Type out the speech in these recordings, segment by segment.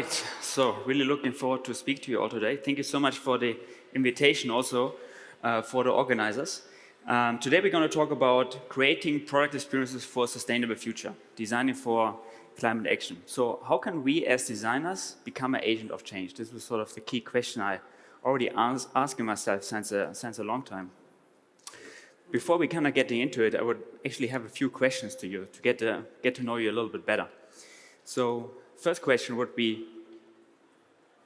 right, so really looking forward to speak to you all today. Thank you so much for the invitation also for the organizers. Today we're going to talk about creating product experiences for a sustainable future, designing for climate action. So how can we as designers become an agent of change? This was sort of the key question I already asking myself since a long time. Before we kind of getting into it, I would actually have a few questions to you to get to know you a little bit better. So first question would be,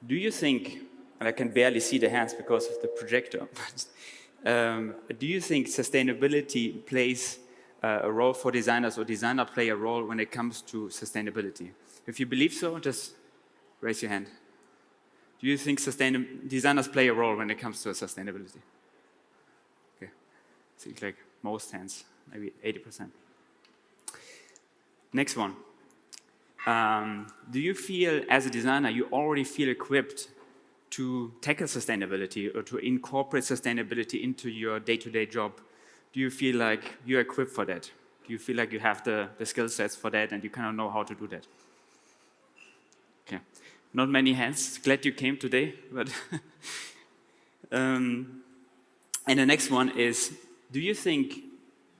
do you think, and I can barely see the hands because of the projector, but do you think sustainability plays a role for designers, or designers play a role when it comes to sustainability? If you believe so, just raise your hand. Do you think designers play a role when it comes to sustainability? Okay, seems like most hands, maybe 80%. Next one. Do you feel, as a designer, you already feel equipped to tackle sustainability or to incorporate sustainability into your day-to-day job? Do you feel like you're equipped for that? Do you feel like you have the skill sets for that and you kind of know how to do that? Okay, not many hands. Glad you came today. But and the next one is, do you think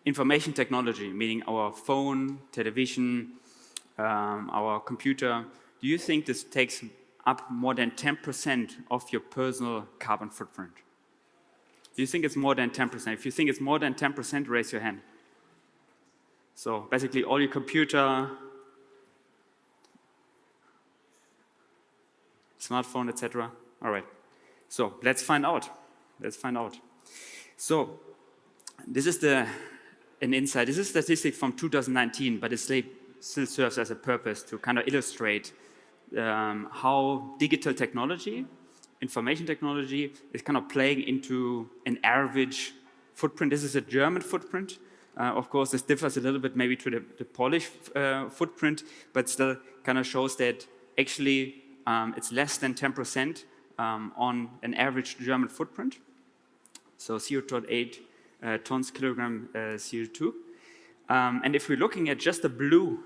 information technology, meaning our phone, television, our computer, do you think this takes up more than 10% of your personal carbon footprint? Do you think it's more than 10%? If you think it's more than 10%, raise your hand. So basically all your computer, smartphone, etc. All right. So let's find out. Let's find out. So this is an insight. This is a statistic from 2019, but it still serves as a purpose to kind of illustrate how digital technology, information technology, is kind of playing into an average footprint. This is a German footprint. Of course, this differs a little bit maybe to the Polish footprint, but still kind of shows that actually it's less than 10% on an average German footprint. So 0.8 tons kilogram CO2. And if we're looking at just the blue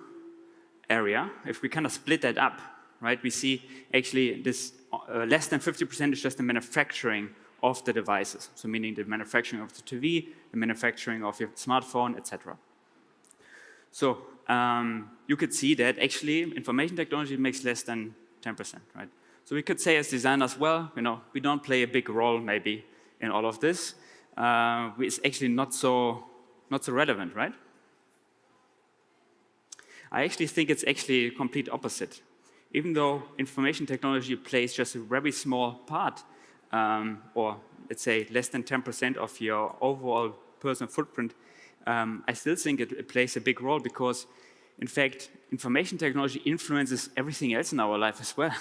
area, if we kind of split that up, right, we see actually this less than 50% is just the manufacturing of the devices. So meaning the manufacturing of the TV, the manufacturing of your smartphone, etc. So you could see that actually information technology makes less than 10%, right? So we could say as designers, well, we don't play a big role maybe in all of this. It's actually not so relevant, right? I actually think it's actually a complete opposite. Even though information technology plays just a very small part, or let's say less than 10% of your overall personal footprint, I still think it plays a big role because, in fact, information technology influences everything else in our life as well.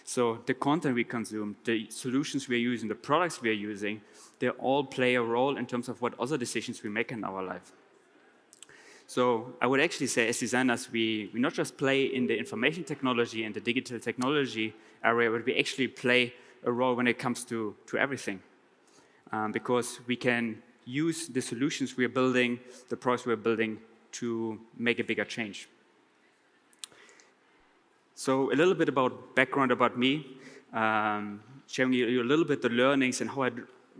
So the content we consume, the solutions we're using, the products we're using, they all play a role in terms of what other decisions we make in our life. So I would actually say as designers, we not just play in the information technology and the digital technology area, but we actually play a role when it comes to everything. Because we can use the solutions we're building, the products we're building to make a bigger change. So a little bit about background about me, sharing you a little bit the learnings and how I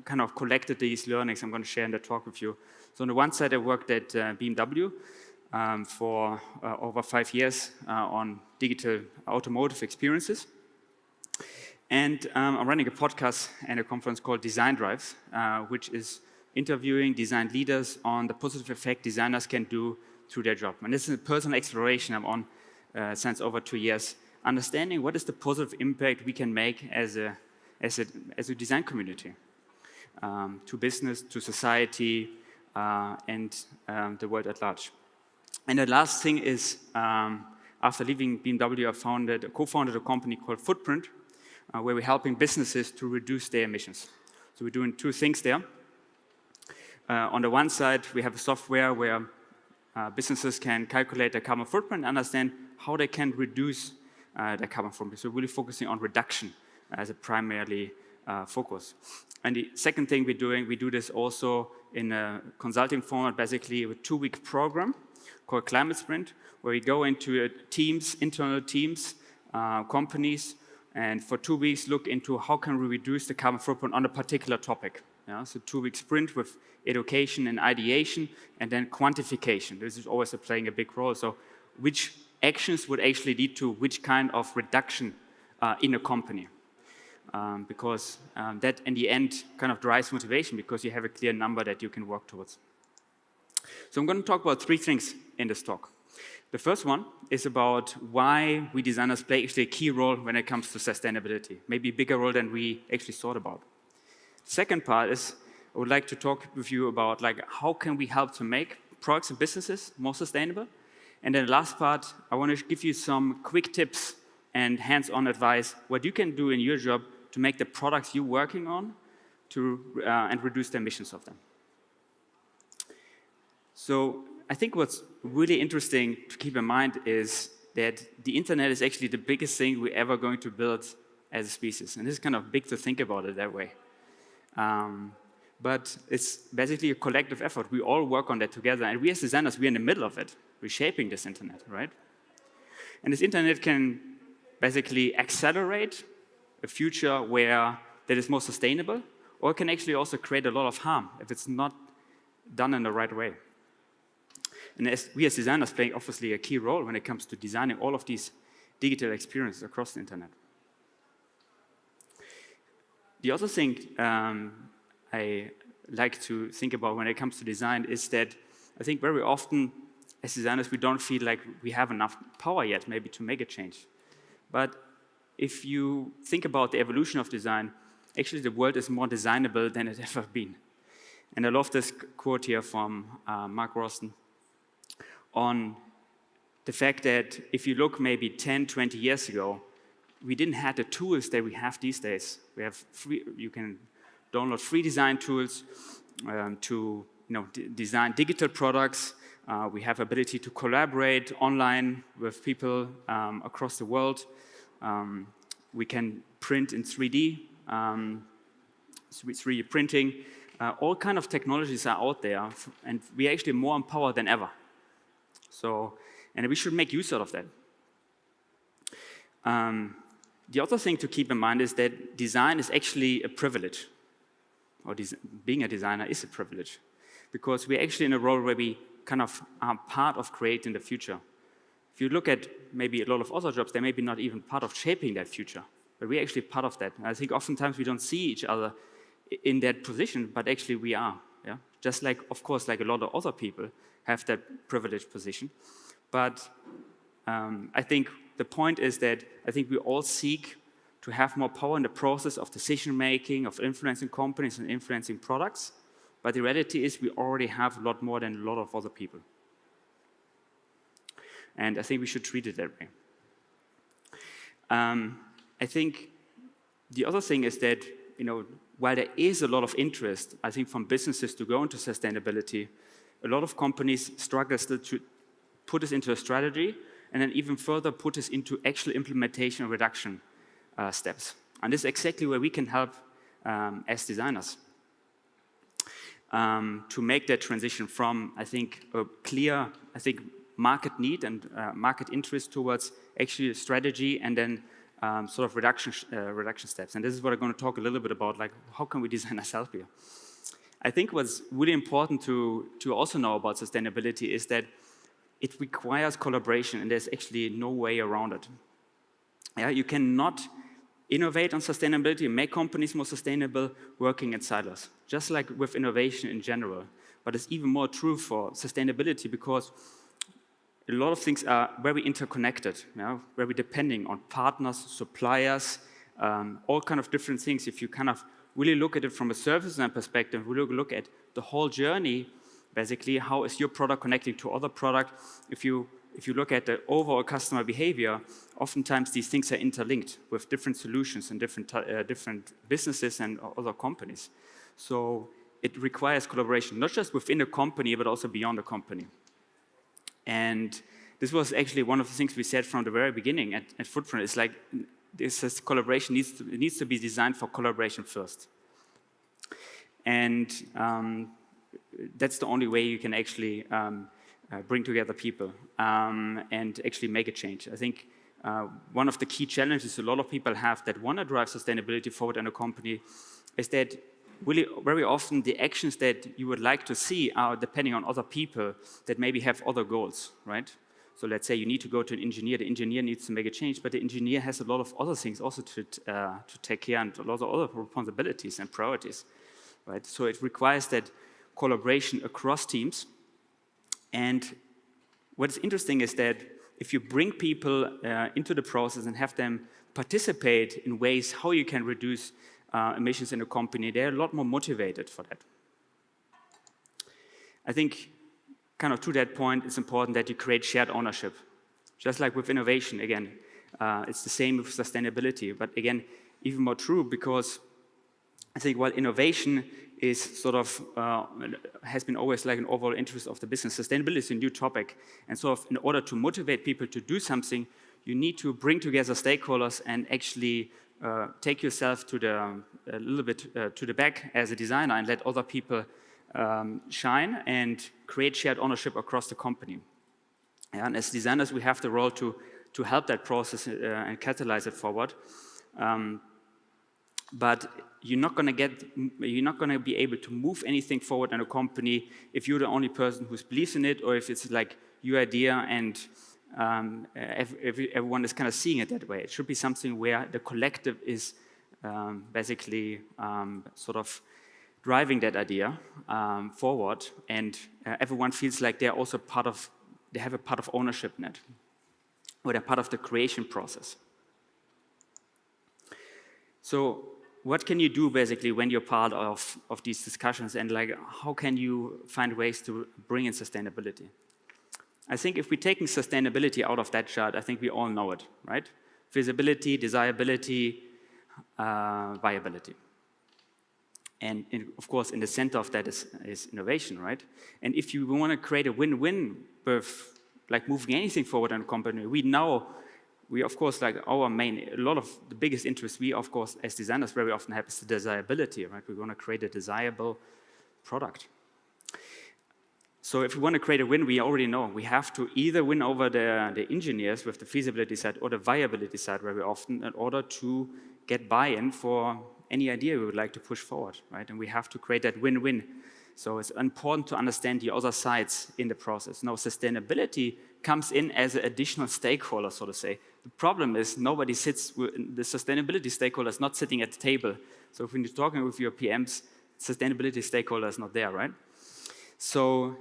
kind of collected these learnings I'm going to share in the talk with you. So on the one side, I worked at BMW for over 5 years on digital automotive experiences. And I'm running a podcast and a conference called DesignWays, which is interviewing design leaders on the positive effect designers can do through their job. And this is a personal exploration I'm on since over 2 years, understanding what is the positive impact we can make as a design community to business, to society, and the world at large. And the last thing is, after leaving BMW, I co-founded a company called Footprint, where we're helping businesses to reduce their emissions. So we're doing 2 things there. On the one side, we have a software where businesses can calculate their carbon footprint and understand how they can reduce their carbon footprint. So really focusing on reduction as a primarily focus. And the second thing we're doing, we do this also in a consulting format, basically a 2-week program called Climate Sprint, where we go into teams, internal teams, companies, and for 2 weeks look into how can we reduce the carbon footprint on a particular topic. Yeah? So 2-week sprint with education and ideation, and then quantification. This is always playing a big role. So which actions would actually lead to which kind of reduction in a company? Because that in the end kind of drives motivation because you have a clear number that you can work towards. So I'm going to talk about 3 things in this talk. The first one is about why we designers play actually a key role when it comes to sustainability, maybe a bigger role than we actually thought about. The second part is I would like to talk with you about like how can we help to make products and businesses more sustainable. And then the last part, I want to give you some quick tips and hands-on advice what you can do in your job to make the products you're working on and reduce the emissions of them. So I think what's really interesting to keep in mind is that the internet is actually the biggest thing we're ever going to build as a species. And this is kind of big to think about it that way. But it's basically a collective effort. We all work on that together. And we as designers, we're in the middle of it. We're shaping this internet, right? And this internet can basically accelerate a future that is more sustainable, or it can actually also create a lot of harm if it's not done in the right way. And we as designers play obviously a key role when it comes to designing all of these digital experiences across the internet. The other thing I like to think about when it comes to design is that I think very often as designers we don't feel like we have enough power yet maybe to make a change. But if you think about the evolution of design, actually the world is more designable than it's ever been. And I love this quote here from Mark Rosten on the fact that if you look maybe 10, 20 years ago, we didn't have the tools that we have these days. We have you can download free design tools to design digital products. We have ability to collaborate online with people across the world. We can print in 3D, 3D printing. All kind of technologies are out there, and we're actually more empowered than ever. So, and we should make use out of that. The other thing to keep in mind is that design is actually a privilege, or being a designer is a privilege, because we're actually in a role where we kind of are part of creating the future. If you look at maybe a lot of other jobs, they're maybe not even part of shaping that future, but we're actually part of that. And I think oftentimes we don't see each other in that position, but actually we are. Yeah? Just like, of course, like a lot of other people have that privileged position. But I think the point is that I think we all seek to have more power in the process of decision-making, of influencing companies and influencing products. But the reality is we already have a lot more than a lot of other people. And I think we should treat it that way. I think the other thing is that, while there is a lot of interest, I think, from businesses to go into sustainability, a lot of companies struggle still to put this into a strategy and then even further put this into actual implementation and reduction steps. And this is exactly where we can help as designers to make that transition from, I think, a clear, market need and market interest towards actually a strategy and then sort of reduction steps. And this is what I'm going to talk a little bit about, like how can we design ourselves here? I think what's really important to also know about sustainability is that it requires collaboration, and there's actually no way around it. Yeah, you cannot innovate on sustainability and make companies more sustainable working in silos, just like with innovation in general. But it's even more true for sustainability because a lot of things are very interconnected, very depending on partners, suppliers, all kind of different things. If you kind of really look at it from a service design perspective, we look at the whole journey, basically, how is your product connecting to other product? If you look at the overall customer behavior, oftentimes these things are interlinked with different solutions and different businesses and other companies. So it requires collaboration, not just within a company, but also beyond the company. And this was actually one of the things we said from the very beginning at Footprint. It's like this collaboration needs to be designed for collaboration first. And that's the only way you can actually bring together people and actually make a change. I think one of the key challenges a lot of people have that want to drive sustainability forward in a company is that really very often the actions that you would like to see are depending on other people that maybe have other goals, right? So let's say you need to go to an engineer, the engineer needs to make a change, but the engineer has a lot of other things also to take care and a lot of other responsibilities and priorities, right? So it requires that collaboration across teams. And what's interesting is that if you bring people into the process and have them participate in ways how you can reduce emissions in a company, they're a lot more motivated for that. I think kind of to that point, it's important that you create shared ownership. Just like with innovation, again, it's the same with sustainability, but again, even more true because I think while innovation is sort of, has been always like an overall interest of the business, sustainability is a new topic. And so in order to motivate people to do something, you need to bring together stakeholders and actually take yourself to a little bit to the back as a designer and let other people shine and create shared ownership across the company. And as designers, we have the role to help that process and catalyze it forward. But you're not going to be able to move anything forward in a company if you're the only person who believes in it, or if it's like your idea and everyone is kind of seeing it that way. It should be something where the collective is basically sort of driving that idea forward, and everyone feels like they're also they have a part of ownership in it, or they're part of the creation process. So what can you do basically when you're part of these discussions, and like how can you find ways to bring in sustainability? I think if we're taking sustainability out of that chart, I think we all know it, right? Feasibility, desirability, viability. And of course, in the center of that is innovation, right? And if you want to create a win-win with like moving anything forward in a company, we of course, like a lot of the biggest interest we, of course, as designers very often have is the desirability, right? We want to create a desirable product. So if we want to create a win, we already know we have to either win over the engineers with the feasibility side or the viability side very often in order to get buy-in for any idea we would like to push forward, right? And we have to create that win-win. So it's important to understand the other sides in the process. Now, sustainability comes in as an additional stakeholder, so to say. The problem is nobody sits, the sustainability stakeholder is not sitting at the table. So if you're talking with your PMs, sustainability stakeholder is not there, right? So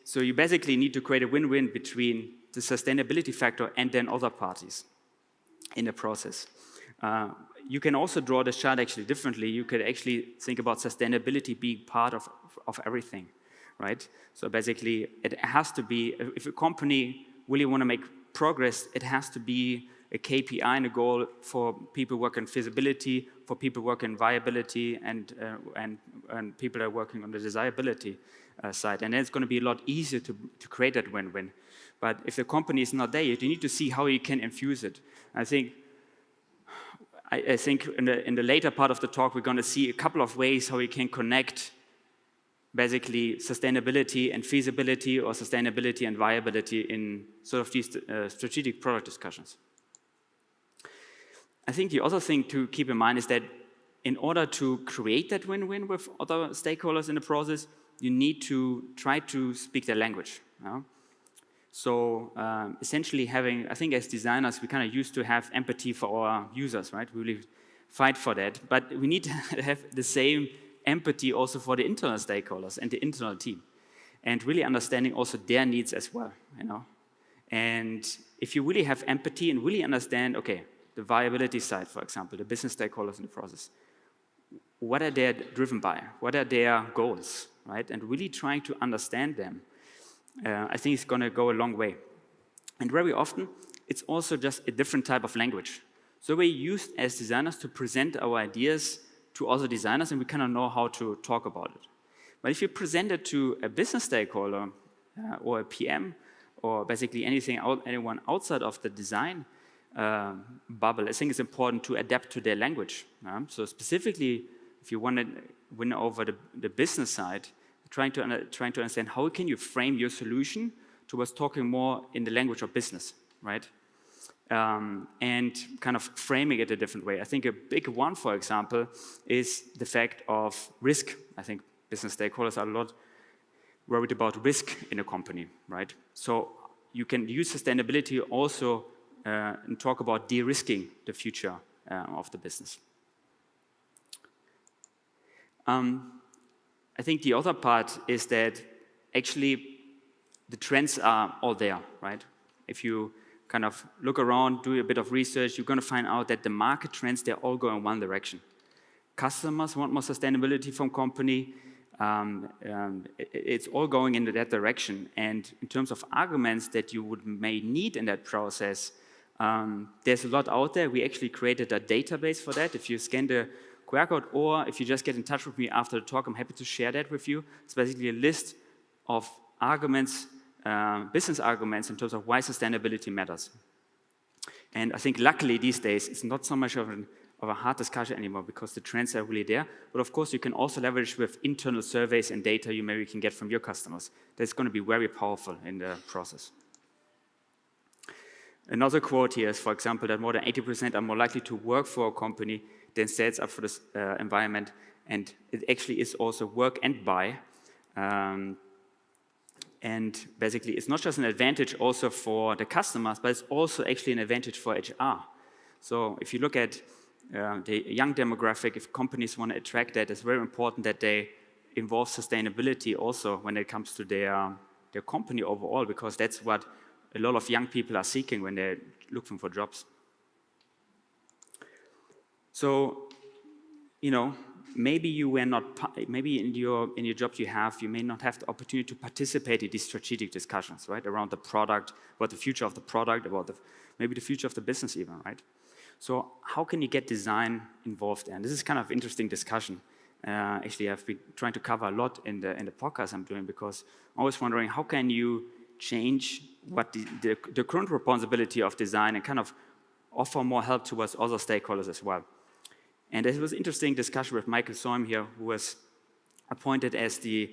so you basically need to create a win-win between the sustainability factor and then other parties in the process. You can also draw the chart actually differently. You could actually think about sustainability being part of everything, right? So basically, it has to be, if a company really want to make progress, it has to be a KPI and a goal for people working on feasibility, for people working on viability, and people that are working on the desirability side. And then it's going to be a lot easier to create that win-win. But if the company is not there yet, you need to see how you can infuse it. I think in the later part of the talk, we're going to see a couple of ways how we can connect basically sustainability and feasibility, or sustainability and viability in sort of these strategic product discussions. I think the other thing to keep in mind is that in order to create that win-win with other stakeholders in the process, you need to try to speak their language. So essentially I think as designers, we kind of used to have empathy for our users, right? We really fight for that. But we need to have the same empathy also for the internal stakeholders and the internal team, and really understanding also their needs as well, And if you really have empathy and really understand, okay, the viability side, for example, the business stakeholders in the process, what are they driven by? What are their goals, right? And really trying to understand them, I think it's going to go a long way. And very often, it's also just a different type of language. So we're used as designers to present our ideas to other designers, and we kind of know how to talk about it. But if you present it to a business stakeholder or a PM, or basically anyone outside of the design bubble, I think it's important to adapt to their language. So specifically, if you want to win over the business side, trying to understand how can you frame your solution towards talking more in the language of business, right? And kind of framing it a different way. I think a big one, for example, is the fact of risk. I think business stakeholders are a lot worried about risk in a company, right? So you can use sustainability also and talk about de-risking the future of the business. I think the other part is that actually the trends are all there, right? If you kind of look around, do a bit of research, you're going to find out that the market trends, they're all going in one direction. Customers want more sustainability from company. It's all going into that direction. And in terms of arguments that you may need in that process, there's a lot out there. We actually created a database for that. If you scan the QR code or if you just get in touch with me after the talk, I'm happy to share that with you. It's basically a list of arguments, business arguments in terms of why sustainability matters. And I think luckily these days it's not so much of a hard discussion anymore because the trends are really there. But of course you can also leverage with internal surveys and data you maybe can get from your customers. That's going to be very powerful in the process. Another quote here is, for example, that more than 80% are more likely to work for a company than sets up for this environment. And it actually is also work and buy. And basically, it's not just an advantage also for the customers, but it's also actually an advantage for HR. So if you look at the young demographic, if companies want to attract that, it's very important that they involve sustainability also when it comes to their company overall, because that's what a lot of young people are seeking when they're looking for jobs. So, you know, maybe you were not, maybe in your job you may not have the opportunity to participate in these strategic discussions, right, around the product, about the future of the product, about maybe the future of the business even, right? So how can you get design involved? And this is kind of interesting discussion. Actually, I've been trying to cover a lot in the podcast I'm doing because I'm always wondering how can you change what the current responsibility of design and kind of offer more help towards other stakeholders as well. And there was an interesting discussion with Michael Soim here, who was appointed as the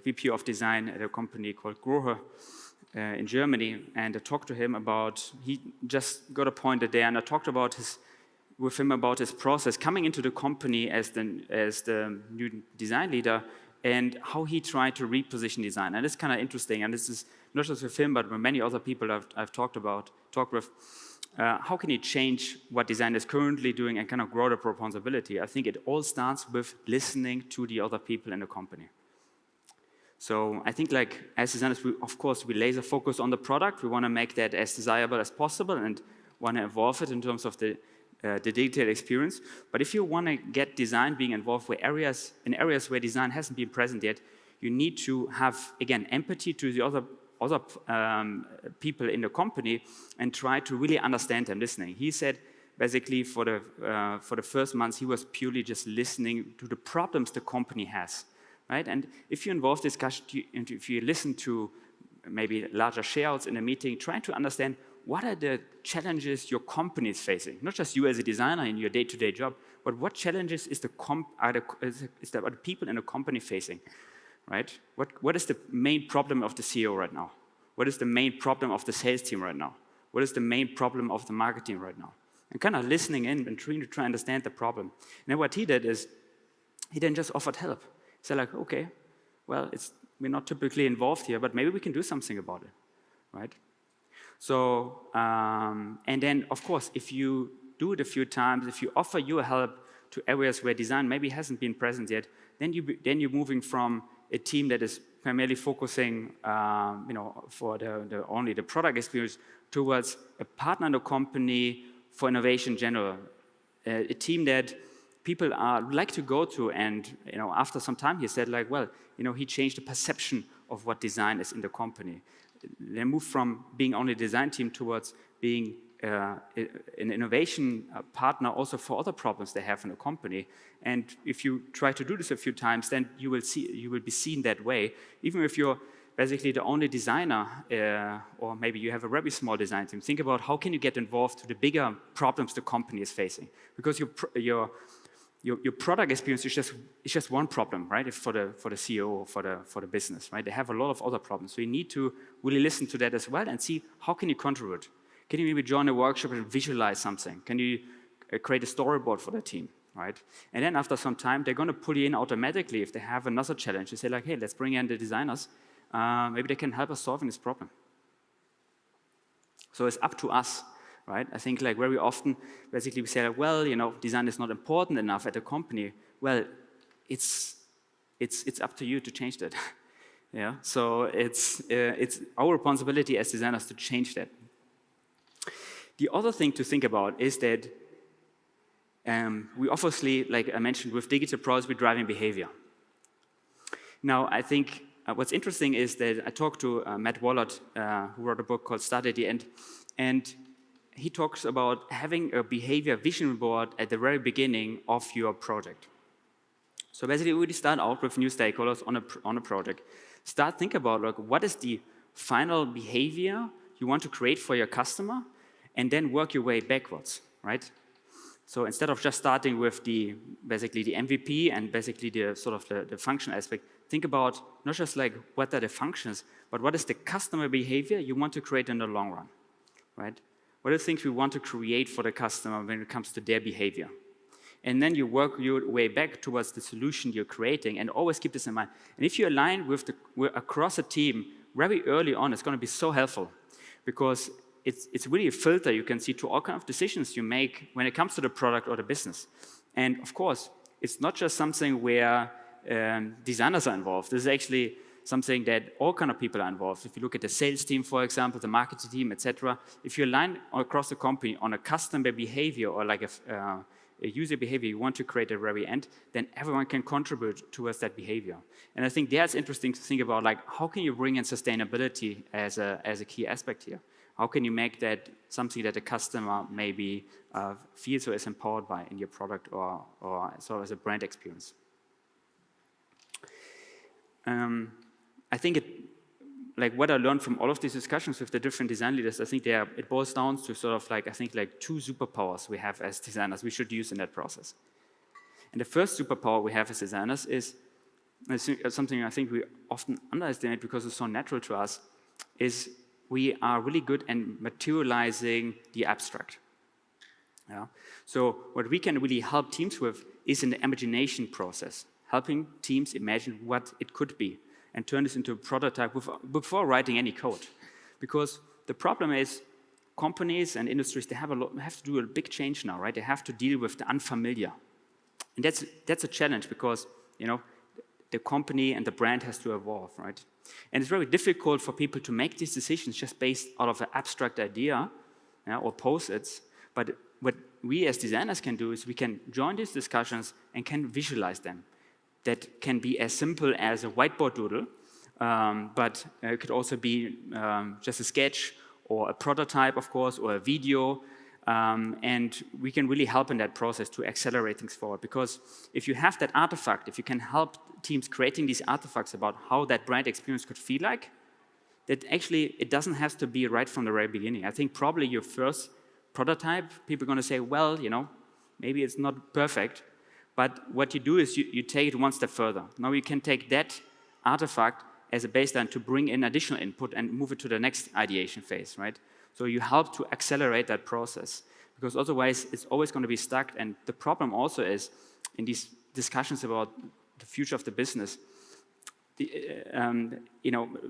VP of design at a company called Grohe in Germany. And I talked to him about, he just got appointed there, and I talked with him about his process coming into the company as the new design leader and how he tried to reposition design. And it's kind of interesting, and this is not just with him, but with many other people I've talked with. How can you change what design is currently doing and kind of grow the responsibility? I think it all starts with listening to the other people in the company. So I think like as designers, of course, we laser focus on the product. We want to make that as desirable as possible and want to evolve it in terms of the detailed experience. But if you want to get design being involved in areas where design hasn't been present yet, you need to have, again, empathy to the other people in the company and try to really understand them, listening. He said, basically, for the first months, he was purely just listening to the problems the company has, right? And if you involve discussion, and if you listen to maybe larger shareouts in a meeting, trying to understand what are the challenges your company is facing, not just you as a designer in your day-to-day job, but what challenges is the people in the company facing? Right? What is the main problem of the CEO right now? What is the main problem of the sales team right now? What is the main problem of the marketing right now? And kind of listening in and trying to understand the problem. And then what he did is, he then just offered help. He said like, okay, well, we're not typically involved here, but maybe we can do something about it, right? So, and then of course, if you do it a few times, if you offer your help to areas where design maybe hasn't been present yet, then you're moving from a team that is primarily focusing, for only the product experience towards a partner in the company for innovation in general, a team that people like to go to. And after some time, he said like, well, he changed the perception of what design is in the company. They moved from being only a design team towards being an innovation partner also for other problems they have in the company. And if you try to do this a few times, then you will be seen that way. Even if you're basically the only designer, or maybe you have a very small design team, think about how can you get involved to the bigger problems the company is facing. Because your product experience is just one problem, right? For the CEO or for the business, right? They have a lot of other problems. So you need to really listen to that as well and see how can you contribute. Can you maybe join a workshop and visualize something? Can you create a storyboard for the team, right? And then after some time, they're going to pull you in automatically if they have another challenge. They say like, hey, let's bring in the designers. Maybe they can help us solving this problem. So it's up to us. Right? I think like very often, basically we say, like, well, design is not important enough at a company. Well, it's up to you to change that. Yeah. So it's our responsibility as designers to change that. The other thing to think about is that we obviously, like I mentioned, with digital products, we're driving behavior. Now, I think what's interesting is that I talked to Matt Wallert, who wrote a book called Start at the End, and he talks about having a behavior vision board at the very beginning of your project. So basically, we start out with new stakeholders on a project. Think about like, what is the final behavior you want to create for your customer, and then work your way backwards, right? So instead of just starting with basically the MVP and basically the sort of the function aspect, think about not just like what are the functions, but what is the customer behavior you want to create in the long run, right? What are the things we want to create for the customer when it comes to their behavior? And then you work your way back towards the solution you're creating, and always keep this in mind. And if you align with across a team very early on, it's going to be so helpful, because it's really a filter you can see to all kinds of decisions you make when it comes to the product or the business. And of course, it's not just something where designers are involved. This is actually something that all kind of people are involved. If you look at the sales team, for example, the marketing team, etc., if you align across the company on a customer behavior or like a user behavior you want to create at the very end, then everyone can contribute towards that behavior. And I think that's interesting to think about, like, how can you bring in sustainability as a key aspect here? How can you make that something that the customer maybe feels or is empowered by in your product or sort of as a brand experience? I think like what I learned from all of these discussions with the different design leaders, I think it boils down to sort of like, I think like 2 superpowers we have as designers we should use in that process. And the first superpower we have as designers is something I think we often underestimate because it's so natural to us, is we are really good at materializing the abstract. Yeah? So what we can really help teams with is in the imagination process, helping teams imagine what it could be and turn this into a prototype before writing any code. Because the problem is companies and industries, they have to do a big change now, right? They have to deal with the unfamiliar. And that's a challenge because, the company and the brand has to evolve, right? And it's very difficult for people to make these decisions just based out of an abstract idea or post-its. But what we as designers can do is we can join these discussions and can visualize them. That can be as simple as a whiteboard doodle, but it could also be just a sketch or a prototype, of course, or a video. And we can really help in that process to accelerate things forward. Because if you have that artifact, if you can help teams creating these artifacts about how that brand experience could feel like, that actually it doesn't have to be right from the very beginning. I think probably your first prototype, people are going to say, well, maybe it's not perfect. But what you do is you take it one step further. Now you can take that artifact as a baseline to bring in additional input and move it to the next ideation phase, right? So you help to accelerate that process, because otherwise it's always going to be stuck. And the problem also is in these discussions about the future of the business, a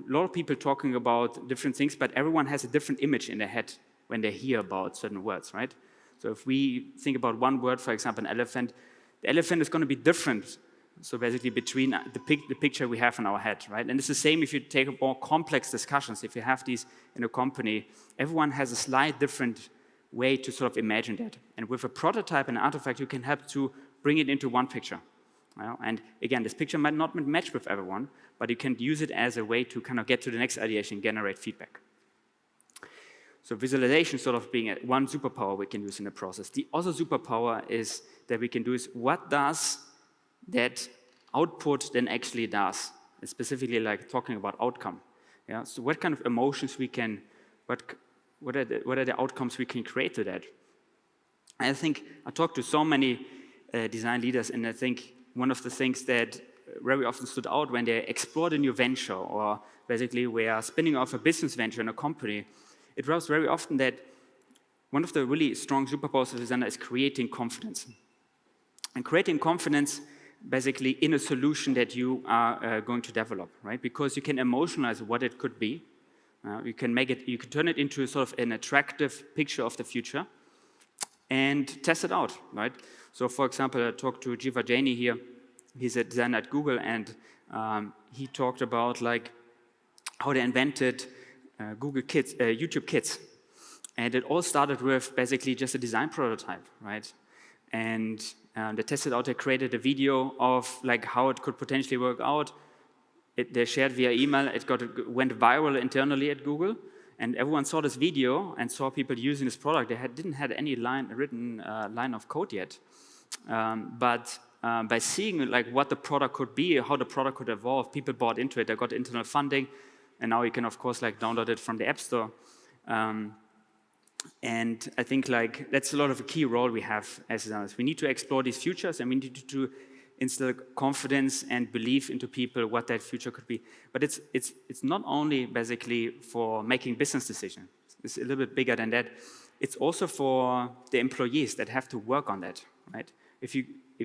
lot of people talking about different things, but everyone has a different image in their head when they hear about certain words, right? So if we think about one word, for example, an elephant, the elephant is going to be different. So basically between the picture we have in our head, right? And it's the same if you take more complex discussions. If you have these in a company, everyone has a slight different way to sort of imagine that. And with a prototype and artifact, you can help to bring it into one picture. And again, this picture might not match with everyone, but you can use it as a way to kind of get to the next ideation, generate feedback. So visualization sort of being one superpower we can use in the process. The other superpower is that we can do is what does that output then actually does, and specifically like talking about outcome. Yeah? So what kind of emotions we can, what are the outcomes we can create to that? I think I talked to so many design leaders, and I think one of the things that very often stood out when they explored a new venture or basically were spinning off a business venture in a company, it was very often that one of the really strong superpowers of designer is creating confidence. And creating confidence basically in a solution that you are going to develop, right? Because you can emotionalize what it could be. You can turn it into sort of an attractive picture of the future and test it out, right? So for example, I talked to Jiva Jaini here. He's a designer at Google, and he talked about like how they invented Google Kids, YouTube Kids. And it all started with basically just a design prototype, right? And they tested out, they created a video of like how it could potentially work out. They shared via email, went viral internally at Google, and everyone saw this video and saw people using this product. They didn't have any written line of code yet. But by seeing like what the product could be, how the product could evolve, people bought into it. They got internal funding, and now you can of course like download it from the App Store. And I think like that's a lot of a key role we have as designers. We need to explore these futures, and we need to instill confidence and belief into people what that future could be. But it's not only basically for making business decisions. It's a little bit bigger than that. It's also for the employees that have to work on that, right? If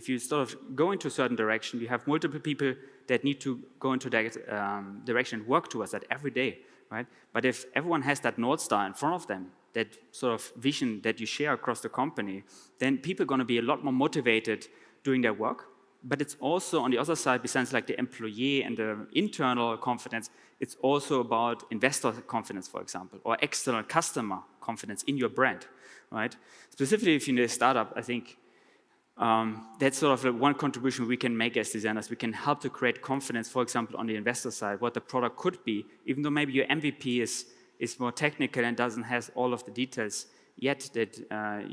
you sort of go into a certain direction, you have multiple people that need to go into that direction and work towards that every day, right? But if everyone has that North Star in front of them, that sort of vision that you share across the company, then people are going to be a lot more motivated doing their work. But it's also on the other side, besides like the employee and the internal confidence, it's also about investor confidence, for example, or external customer confidence in your brand, right? Specifically, if you're in a startup, I think that's sort of one contribution we can make as designers. We can help to create confidence, for example, on the investor side, what the product could be, even though maybe your MVP is more technical and doesn't have all of the details yet that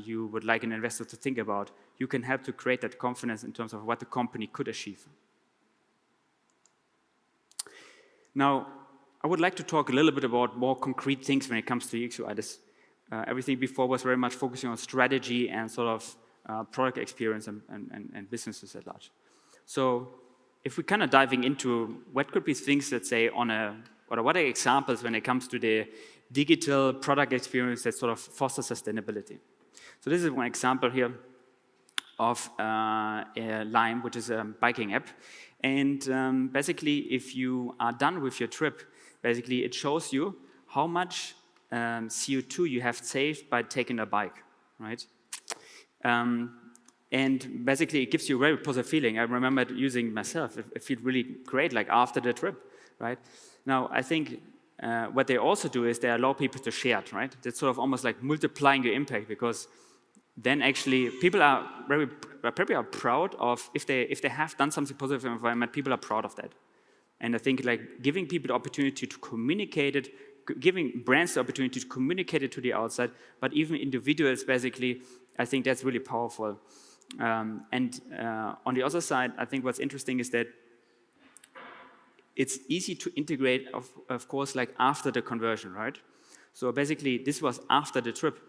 you would like an investor to think about. You can help to create that confidence in terms of what the company could achieve. Now, I would like to talk a little bit about more concrete things when it comes to UX UI. Everything before was very much focusing on strategy and sort of product experience and businesses at large. So if we're kind of diving into what could be things, let's say, what are examples when it comes to the digital product experience that sort of foster sustainability. So this is one example here of Lime, which is a biking app. And basically, if you are done with your trip, basically it shows you how much CO2 you have saved by taking a bike, right? And basically, it gives you a very positive feeling. I remember using myself. It feels really great, like after the trip, right? Now, I think what they also do is they allow people to share it, right? That's sort of almost like multiplying your impact, because then actually people are very proud of, if they have done something positive in the environment, people are proud of that. And I think like giving people the opportunity to communicate it, giving brands the opportunity to communicate it to the outside, but even individuals, basically, I think that's really powerful. On the other side, I think what's interesting is that it's easy to integrate, of course, like after the conversion, right? So basically, this was after the trip,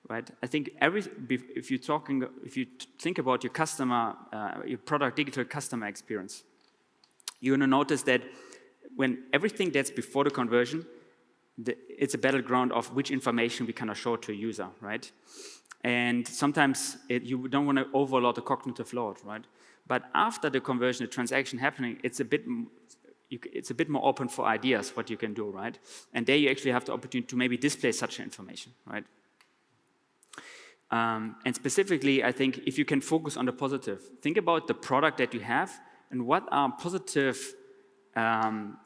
right? I think if you think about your customer, your product digital customer experience, you're going to notice that when everything that's before the conversion, it's a battleground of which information we kind of show to a user, right? And sometimes you don't want to overload the cognitive load, right? But after the conversion, the transaction happening, it's a bit more open for ideas what you can do, right? And there you actually have the opportunity to maybe display such information, right? And specifically, I think if you can focus on the positive, think about the product that you have and what are positive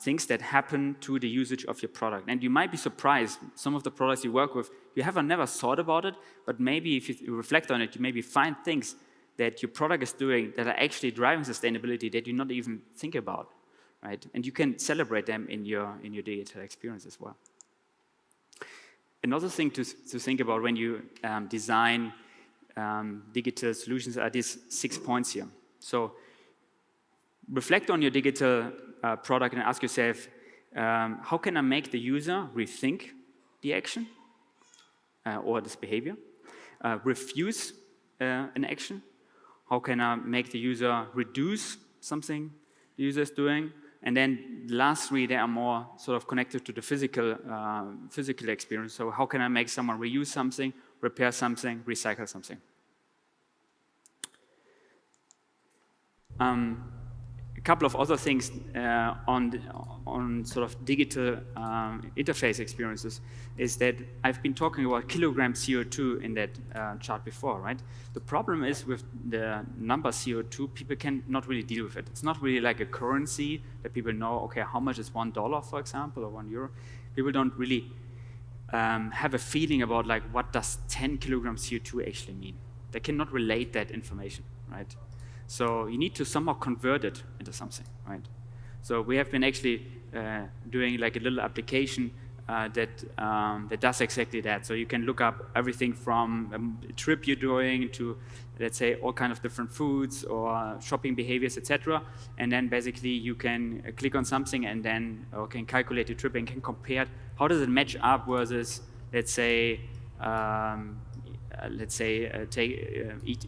things that happen to the usage of your product. And you might be surprised, some of the products you work with, you have never thought about it, but maybe if you reflect on it, you maybe find things that your product is doing that are actually driving sustainability that you not even think about, right? And you can celebrate them in your digital experience as well. Another thing to think about when you design digital solutions are these 6 points here. So reflect on your digital product and ask yourself, how can I make the user rethink the action or this behavior, refuse an action? how can I make the user reduce something the user is doing? And then the last 3, they are more sort of connected to the physical experience. So how can I make someone reuse something, repair something, recycle something? A couple of other things on sort of digital interface experiences is that I've been talking about kilogram CO2 in that chart before, right? The problem is with the number CO2, people can not really deal with it. It's not really like a currency that people know, okay, how much is $1, for example, or €1? People don't really have a feeling about like what does 10 kilograms CO2 actually mean. They cannot relate that information, right? So you need to somehow convert it into something, right? So we have been actually doing like a little application that does exactly that. So you can look up everything from a trip you're doing to, let's say, all kind of different foods or shopping behaviors, etc. And then basically you can click on something and then can calculate your trip and can compare how does it match up versus, let's say,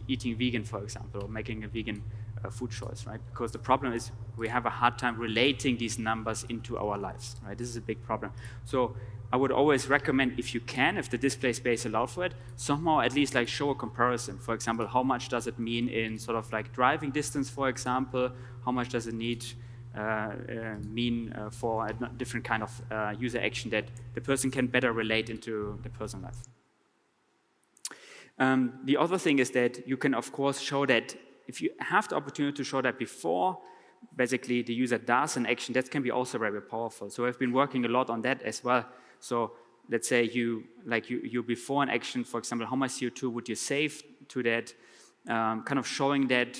eating vegan, for example, or making a vegan food choice, right? Because the problem is we have a hard time relating these numbers into our lives, right? This is a big problem. So I would always recommend, if you can, if the display space allows for it, somehow at least like show a comparison. For example, how much does it mean in sort of like driving distance, for example? How much does it mean for a different kind of user action that the person can better relate into the personal life? The other thing is that you can, of course, show that if you have the opportunity to show that before, basically the user does an action, that can be also very powerful. So I've been working a lot on that as well. So let's say you before an action, for example, how much CO2 would you save to that? Kind of showing that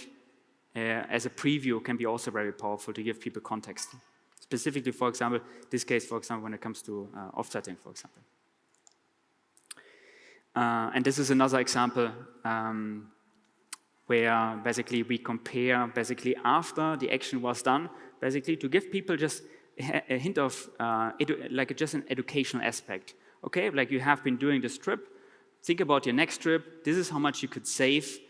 as a preview can be also very powerful to give people context. Specifically, for example, this case, for example, when it comes to offsetting, for example. And this is another example where basically we compare basically after the action was done, basically to give people just a hint of like just an educational aspect. Okay, like you have been doing this trip, think about your next trip, this is how much you could save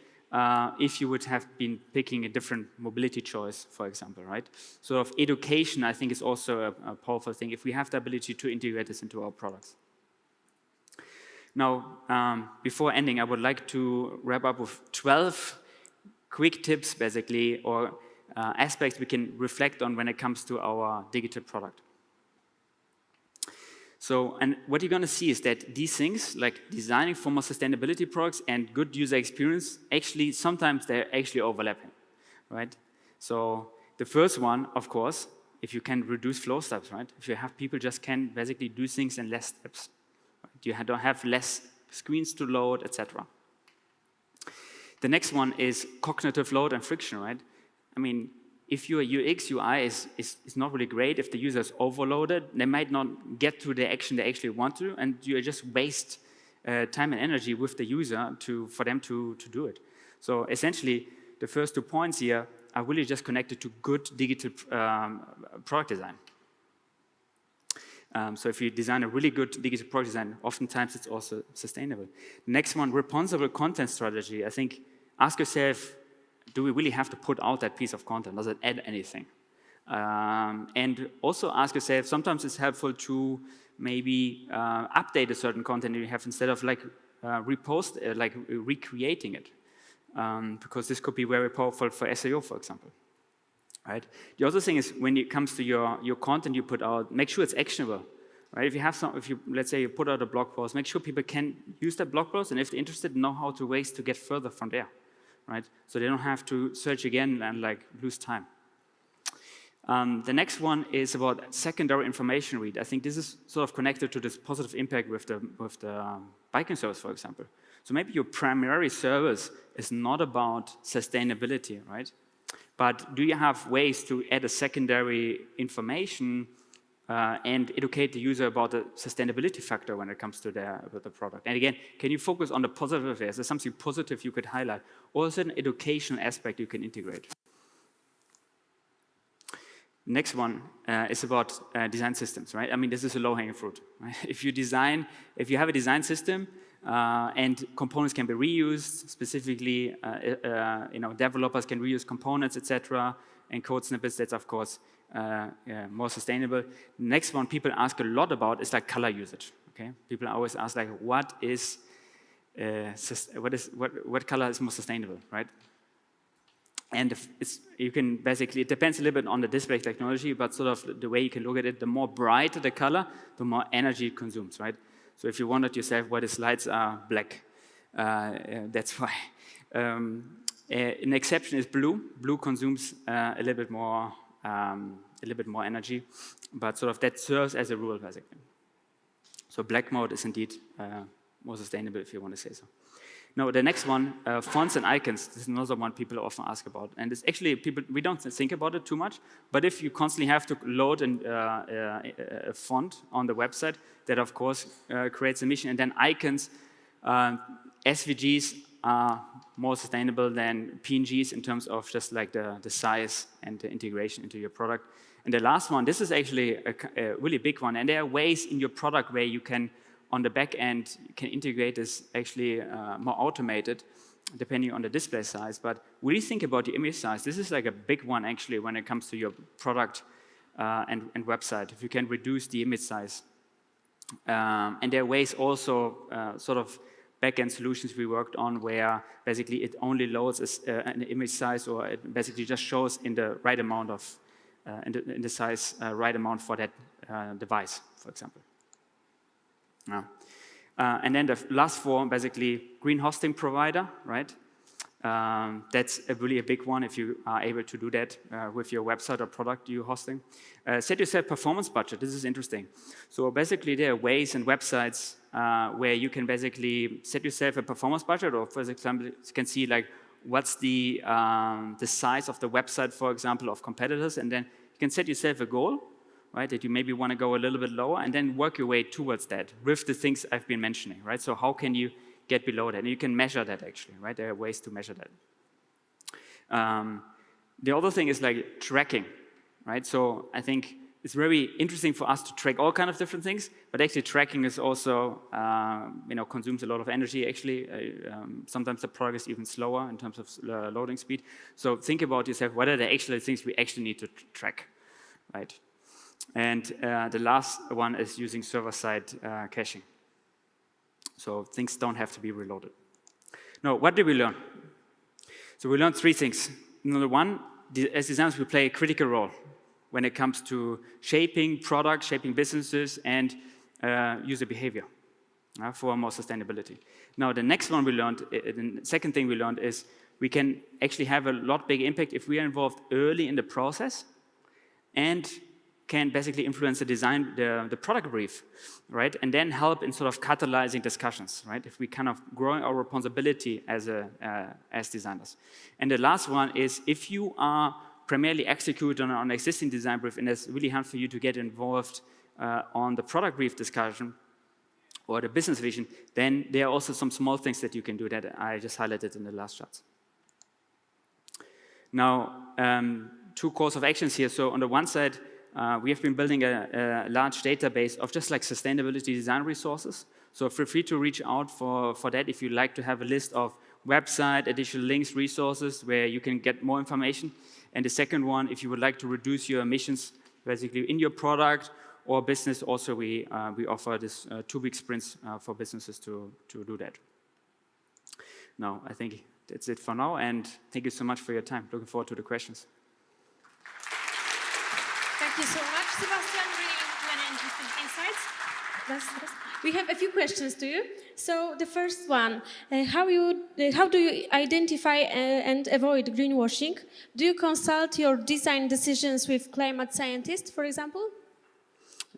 if you would have been picking a different mobility choice, for example, right? So of education, I think, is also a powerful thing if we have the ability to integrate this into our products. Now, before ending, I would like to wrap up with 12 quick tips, basically, or aspects we can reflect on when it comes to our digital product. So, and what you're going to see is that these things, like designing for more sustainability products and good user experience, actually, sometimes they're actually overlapping, right? So, the first one, of course, if you can reduce flow steps, right? If you have people just can basically do things in less steps. You don't have less screens to load, etc. The next one is cognitive load and friction, right? I mean, if your UX, UI is not really great, if the user is overloaded, they might not get to the action they actually want to, and you just waste time and energy with the user for them to do it. So essentially, the first 2 points here are really just connected to good digital product design. So if you design a really good digital product design, oftentimes it's also sustainable. Next one, responsible content strategy. I think, ask yourself, do we really have to put out that piece of content? Does it add anything? And also ask yourself, sometimes it's helpful to maybe update a certain content you have instead of like recreating it. Because this could be very powerful for SEO, for example. Right? The other thing is when it comes to your content you put out, make sure it's actionable. Right? If you let's say you put out a blog post, make sure people can use that blog post, and if they're interested, know how to ways to get further from there. Right? So they don't have to search again and like lose time. The next one is about secondary information read. I think this is sort of connected to this positive impact with the biking service, for example. So maybe your primary service is not about sustainability, right? But do you have ways to add a secondary information and educate the user about the sustainability factor when it comes to the product? And again, can you focus on the positive affairs? Is there something positive you could highlight? Or is it an educational aspect you can integrate? Next one is about design systems, right? I mean, this is a low-hanging fruit. Right? If you have a design system, and components can be reused. Specifically, developers can reuse components, etc. And code snippets. That's of course more sustainable. The next one people ask a lot about is like color usage. Okay, people always ask like, what color is more sustainable, right? And you can basically, it depends a little bit on the display technology, but sort of the way you can look at it, the more brighter the color, the more energy it consumes, right? So if you wondered yourself why the slides are black, that's why. An exception is blue. Blue consumes a little bit more energy, but sort of that serves as a rule basically. So black mode is indeed more sustainable if you want to say so. Now, the next one, fonts and icons. This is another one people often ask about. And it's actually, we don't think about it too much, but if you constantly have to load a font on the website, that of course creates emission. And then icons, SVGs are more sustainable than PNGs in terms of just like the size and the integration into your product. And the last one, this is actually a really big one. And there are ways in your product where you can, on the back end, you can integrate this actually more automated, depending on the display size. But when you think about the image size, this is like a big one actually when it comes to your product and website. If you can reduce the image size. And there are ways also sort of back-end solutions we worked on where basically it only loads an image size, or it basically just shows in the right amount of, in the size right amount for that device, for example. And then the last four, basically green hosting provider, right? That's really a big one if you are able to do that with your website or product you're hosting. Set yourself performance budget. This is interesting. So basically there are ways and websites where you can basically set yourself a performance budget, or for example, you can see like what's the size of the website, for example, of competitors, and then you can set yourself a goal, right, that you maybe want to go a little bit lower, and then work your way towards that with the things I've been mentioning, right? So how can you get below that? And you can measure that actually, right? There are ways to measure that. The other thing is like tracking, right? So I think it's very interesting for us to track all kinds of different things, but actually tracking is also, consumes a lot of energy actually. Sometimes the product is even slower in terms of loading speed. So think about yourself, what are the actual things we actually need to track, right? And the last one is using server-side caching. So things don't have to be reloaded. Now, what did we learn? So we learned three things. Number one, as designers, we play a critical role when it comes to shaping products, shaping businesses, and user behavior for more sustainability. Now, the next one we learned, the second thing we learned is we can actually have a lot bigger impact if we are involved early in the process and can basically influence the design, the product brief, right? And then help in sort of catalyzing discussions, right? If we kind of growing our responsibility as designers. And the last one is if you are primarily executing on an existing design brief and it's really hard for you to get involved on the product brief discussion or the business vision, then there are also some small things that you can do that I just highlighted in the last charts. Now, two course of actions here. So on the one side, we have been building a large database of just like sustainability design resources. So feel free to reach out for that if you'd like to have a list of website, additional links, resources where you can get more information. And the second one, if you would like to reduce your emissions basically in your product or business, also we offer this 2-week sprints for businesses to do that. Now, I think that's it for now, and thank you so much for your time. Looking forward to the questions. Thank you so much, Sebastian. Really interesting insights. We have a few questions to you. So the first one, how do you identify and avoid greenwashing? Do you consult your design decisions with climate scientists, for example?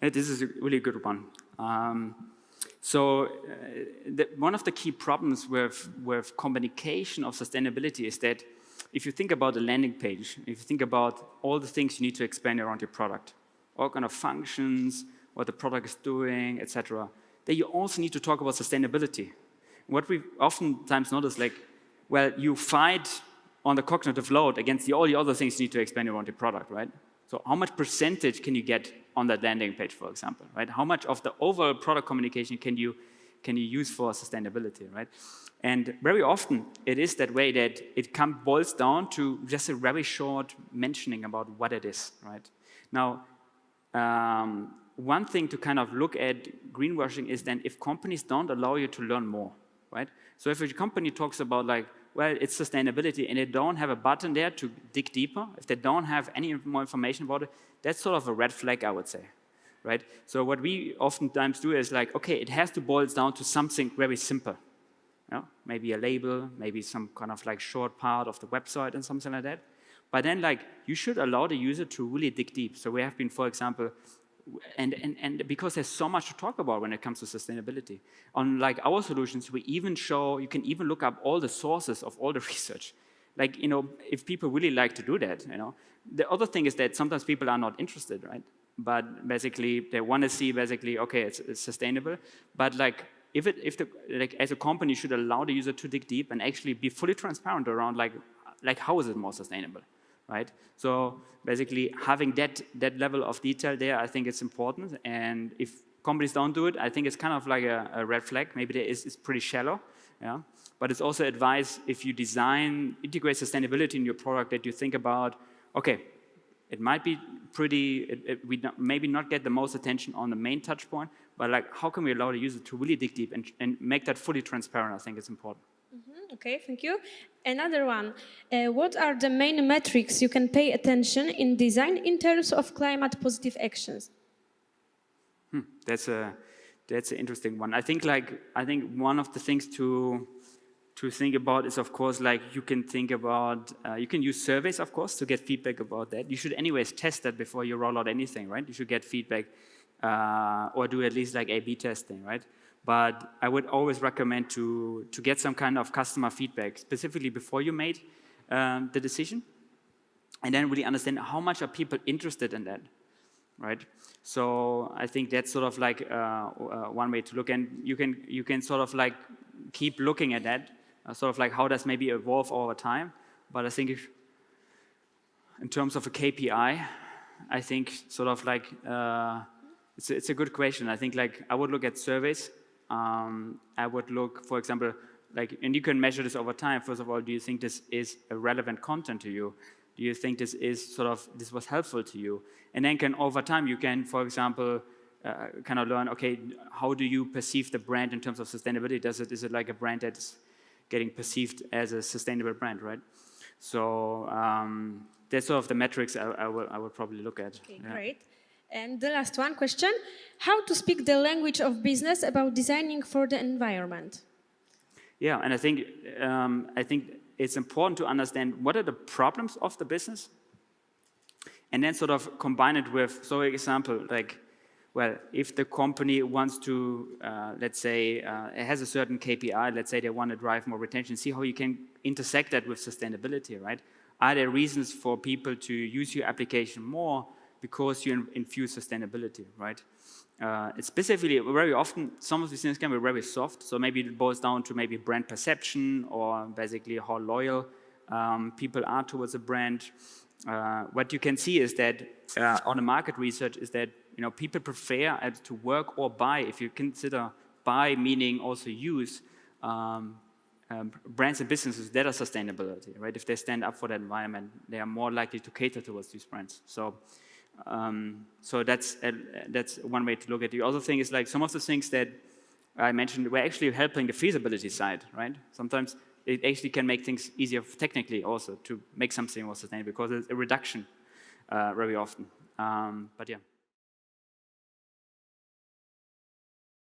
This is a really good one. One of the key problems with communication of sustainability is that if you think about the landing page, if you think about all the things you need to explain around your product, all kind of functions, what the product is doing, etc., then you also need to talk about sustainability. What we oftentimes notice, like, well, you fight on the cognitive load against all the other things you need to explain around your product, right? So how much percentage can you get on that landing page, for example, right? How much of the overall product communication can can you use for sustainability, right? And very often it is that way that it boils down to just a very short mentioning about what it is, right? Now, one thing to kind of look at greenwashing is then if companies don't allow you to learn more, right? So if a company talks about like, well, it's sustainability and they don't have a button there to dig deeper, if they don't have any more information about it, that's sort of a red flag, I would say, right? So what we oftentimes do is like, okay, it has to boil down to something very simple. You know? Maybe a label, maybe some kind of like short part of the website and something like that. But then like, you should allow the user to really dig deep. So we have been, for example, and because there's so much to talk about when it comes to sustainability. On like our solutions, we even show, you can even look up all the sources of all the research. Like, you know, if people really like to do that, you know. The other thing is that sometimes people are not interested, right? But basically, they want to see basically, okay, it's sustainable. But like, as a company, you should allow the user to dig deep and actually be fully transparent around like how is it more sustainable, right? So basically, having that level of detail there, I think it's important. And if companies don't do it, I think it's kind of like a red flag. Maybe it's pretty shallow, yeah. But it's also advice if you integrate sustainability in your product that you think about, okay, it might be pretty, we maybe not get the most attention on the main touch point, but like how can we allow the user to really dig deep and make that fully transparent? I think it's important. Mm-hmm. Okay, thank you. Another one. What are the main metrics you can pay attention in design in terms of climate positive actions? That's an interesting one. I think one of the things to think about is, of course, like you can think about, you can use surveys, of course, to get feedback about that. You should anyways test that before you roll out anything, right? You should get feedback or do at least like A/B testing, right? But I would always recommend to get some kind of customer feedback, specifically before you made the decision, and then really understand how much are people interested in that, right? So I think that's sort of like one way to look, and you can sort of like keep looking at that, sort of like how does maybe evolve over time. But I think in terms of a KPI, I think sort of like it's a good question. I think like I would look at surveys. I would look, for example, like, and you can measure this over time. First of all, do you think this is a relevant content to you? Do you think this was helpful to you? And then over time, you can, for example, kind of learn, okay, how do you perceive the brand in terms of sustainability? Is it like a brand that's getting perceived as a sustainable brand, right? So that's sort of the metrics I would probably look at. Okay, yeah. Great. And the last one question, how to speak the language of business about designing for the environment? Yeah, and I think it's important to understand what are the problems of the business and then sort of combine it with, so for example, like, well, if the company wants to, let's say, it has a certain KPI, let's say they want to drive more retention, see how you can intersect that with sustainability, right? Are there reasons for people to use your application more because you infuse sustainability, right? Specifically, very often, some of these things can be very soft, so maybe it boils down to maybe brand perception or basically how loyal people are towards a brand. What you can see is that on the market research is that people prefer to work or buy, if you consider buy meaning also use, brands and businesses that are sustainability, right? If they stand up for that environment, they are more likely to cater towards these brands. So that's one way to look at it. The other thing is like some of the things that I mentioned were actually helping the feasibility side, right? Sometimes it actually can make things easier technically also to make something more sustainable because it's a reduction very often. But yeah.